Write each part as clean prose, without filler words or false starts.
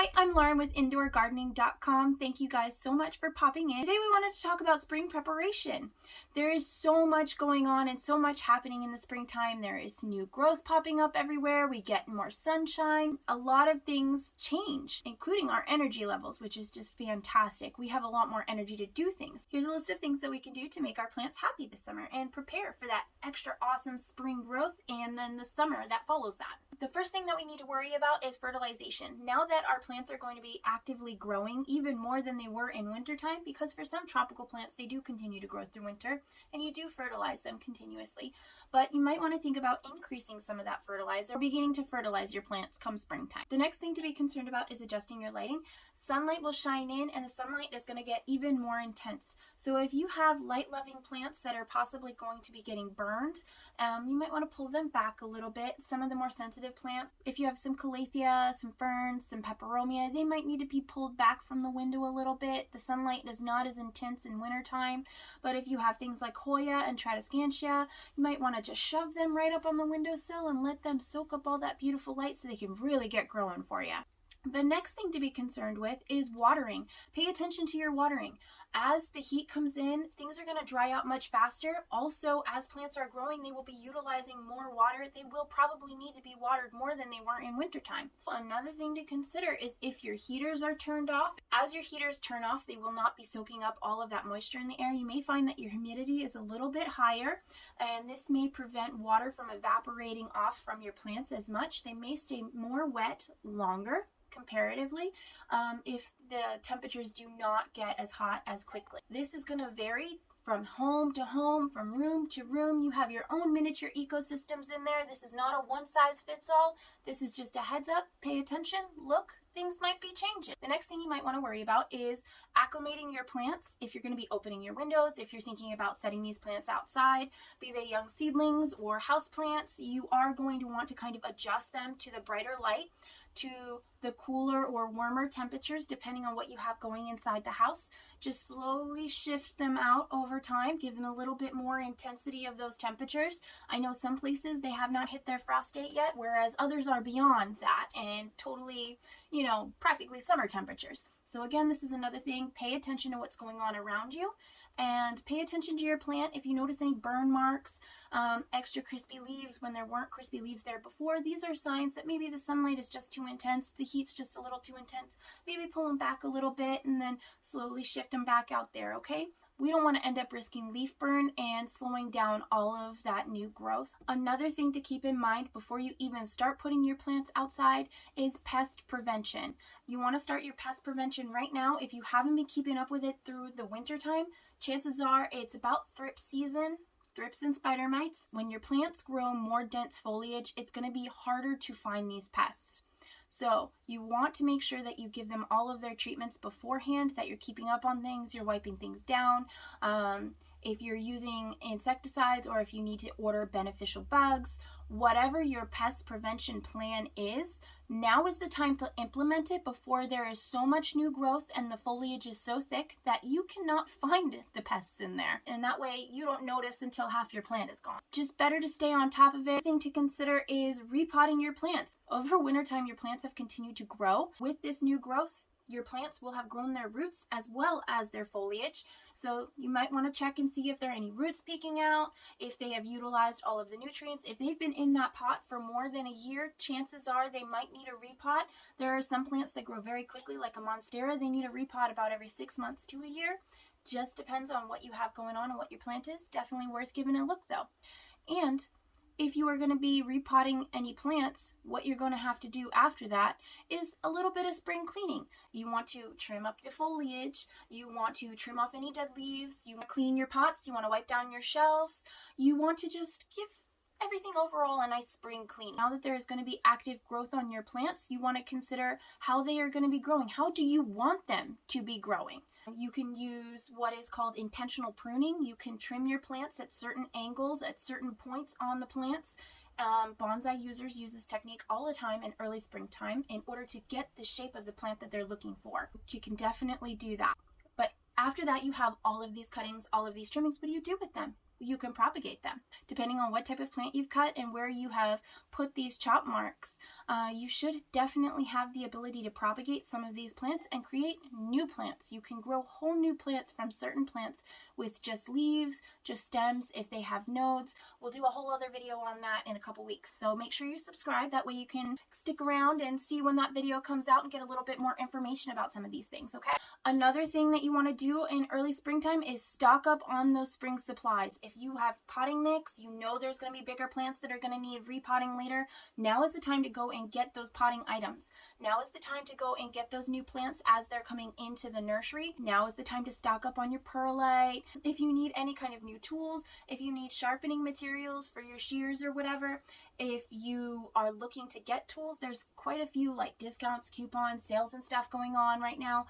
Hi, I'm Lauren with IndoorGardening.com. Thank you guys so much for popping in. Today we wanted to talk about spring preparation. There is so much going on and so much happening in the springtime. There is new growth popping up everywhere. We get more sunshine. A lot of things change, including our energy levels, which is just fantastic. We have a lot more energy to do things. Here's a list of things that we can do to make our plants happy this summer and prepare for that extra awesome spring growth and then the summer that follows that. The first thing that we need to worry about is fertilization. Now that our plants are going to be actively growing even more than they were in wintertime, because for some tropical plants they do continue to grow through winter and you do fertilize them continuously, but you might want to think about increasing some of that fertilizer or beginning to fertilize your plants come springtime. The next thing to be concerned about is adjusting your lighting. Sunlight will shine in and the sunlight is going to get even more intense. So if you have light-loving plants that are possibly going to be getting burned, you might want to pull them back a little bit. Some of the more sensitive plants, if you have some calathea, some ferns, some peperomia, they might need to be pulled back from the window a little bit. The sunlight is not as intense in wintertime, but if you have things like Hoya and Tradescantia, you might want to just shove them right up on the windowsill and let them soak up all that beautiful light so they can really get growing for you. The next thing to be concerned with is watering. Pay attention to your watering. As the heat comes in, things are going to dry out much faster. Also, as plants are growing, they will be utilizing more water. They will probably need to be watered more than they were in wintertime. Another thing to consider is if your heaters are turned off. As your heaters turn off, they will not be soaking up all of that moisture in the air. You may find that your humidity is a little bit higher, and this may prevent water from evaporating off from your plants as much. They may stay more wet longer comparatively if the temperatures do not get as hot as quickly. This is going to vary from home to home, from room to room. You have your own miniature ecosystems in there. This is not a one-size-fits-all. This is just a heads up. Pay attention. Look, things might be changing. The next thing you might want to worry about is acclimating your plants. If you're going to be opening your windows, if you're thinking about setting these plants outside, be they young seedlings or house plants, you are going to want to kind of adjust them to the brighter light, to the cooler or warmer temperatures depending on what you have going inside the house. Just slowly shift them out over time, give them a little bit more intensity of those temperatures. I know some places they have not hit their frost date yet, whereas others are beyond that and totally, practically summer temperatures. So again, this is another thing. Pay attention to what's going on around you and pay attention to your plant. If you notice any burn marks, extra crispy leaves when there weren't crispy leaves there before, these are signs that maybe the sunlight is just too intense, the heat's just a little too intense. Maybe pull them back a little bit and then slowly shift them back out there, okay? We don't want to end up risking leaf burn and slowing down all of that new growth. Another thing to keep in mind before you even start putting your plants outside is pest prevention. You want to start your pest prevention right now. If you haven't been keeping up with it through the winter time, chances are it's about thrip season. Thrips and spider mites. When your plants grow more dense foliage, it's going to be harder to find these pests. So you want to make sure that you give them all of their treatments beforehand, that you're keeping up on things, you're wiping things down. If you're using insecticides or if you need to order beneficial bugs, whatever your pest prevention plan is, now is the time to implement it before there is so much new growth and the foliage is so thick that you cannot find the pests in there. And that way you don't notice until half your plant is gone. Just better to stay on top of it. The thing to consider is repotting your plants. Over wintertime, your plants have continued to grow. With this new growth, your plants will have grown their roots as well as their foliage. So you might want to check and see if there are any roots peeking out, if they have utilized all of the nutrients. If they've been in that pot for more than a year, chances are they might need a repot. There are some plants that grow very quickly, like a monstera. They need a repot about every 6 months to a year. Just depends on what you have going on and what your plant is. Definitely worth giving a look though. And if you are going to be repotting any plants, what you're going to have to do after that is a little bit of spring cleaning. You want to trim up the foliage, you want to trim off any dead leaves, you want to clean your pots, you want to wipe down your shelves, you want to just give everything overall a nice spring clean. Now that there is going to be active growth on your plants, you want to consider how they are going to be growing. How do you want them to be growing? You can use what is called intentional pruning. You can trim your plants at certain angles, at certain points on the plants. Bonsai users use this technique all the time in early springtime in order to get the shape of the plant that they're looking for. You can definitely do that. But after that, you have all of these cuttings, all of these trimmings. What do you do with them? you can propagate them. Depending on what type of plant you've cut and where you have put these chop marks, you should definitely have the ability to propagate some of these plants and create new plants. You can grow whole new plants from certain plants with just leaves, just stems, if they have nodes. We'll do a whole other video on that in a couple weeks. So make sure you subscribe. That way you can stick around and see when that video comes out and get a little bit more information about some of these things, okay? Another thing that you want to do in early springtime is stock up on those spring supplies. If you have potting mix, you know there's going to be bigger plants that are going to need repotting later. Now is the time to go and get those potting items. Now is the time to go and get those new plants as they're coming into the nursery. Now is the time to stock up on your perlite. If you need any kind of new tools, if you need sharpening materials for your shears or whatever, if you are looking to get tools, there's quite a few like discounts, coupons, sales and stuff going on right now.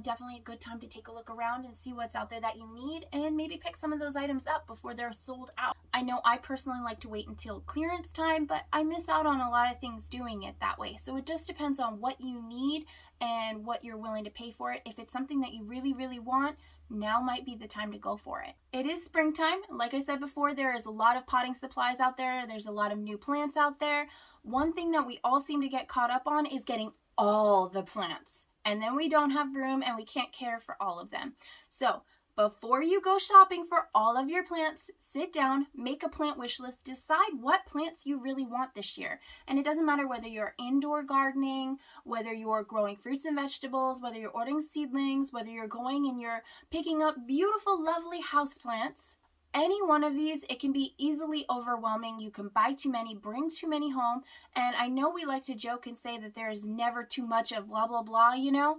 Definitely a good time to take a look around and see what's out there that you need and maybe pick some of those items up before they're sold out. I know I personally like to wait until clearance time, but I miss out on a lot of things doing it that way. So it just depends on what you need and what you're willing to pay for it. If it's something that you really, really want, now might be the time to go for it. It is springtime. Like I said before, there is a lot of potting supplies out there. There's a lot of new plants out there. One thing that we all seem to get caught up on is getting all the plants. And then we don't have room and we can't care for all of them. So before you go shopping for all of your plants, sit down, make a plant wish list, decide what plants you really want this year. And it doesn't matter whether you're indoor gardening, whether you're growing fruits and vegetables, whether you're ordering seedlings, whether you're going and you're picking up beautiful, lovely houseplants. Any one of these, it can be easily overwhelming. You can buy too many, bring too many home. And I know we like to joke and say that there's never too much of blah, blah, blah, you know,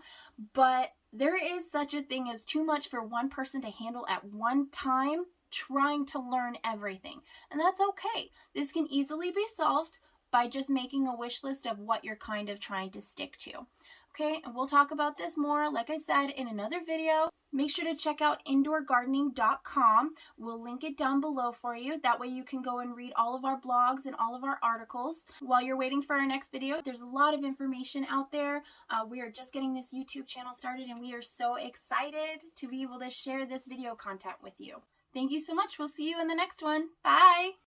but there is such a thing as too much for one person to handle at one time, trying to learn everything. And that's okay. This can easily be solved by just making a wish list of what you're kind of trying to stick to. Okay, and we'll talk about this more, like I said, in another video. Make sure to check out indoorgardening.com. We'll link it down below for you. That way you can go and read all of our blogs and all of our articles. While you're waiting for our next video, there's a lot of information out there. We are just getting this YouTube channel started and we are so excited to be able to share this video content with you. Thank you so much. We'll see you in the next one. Bye!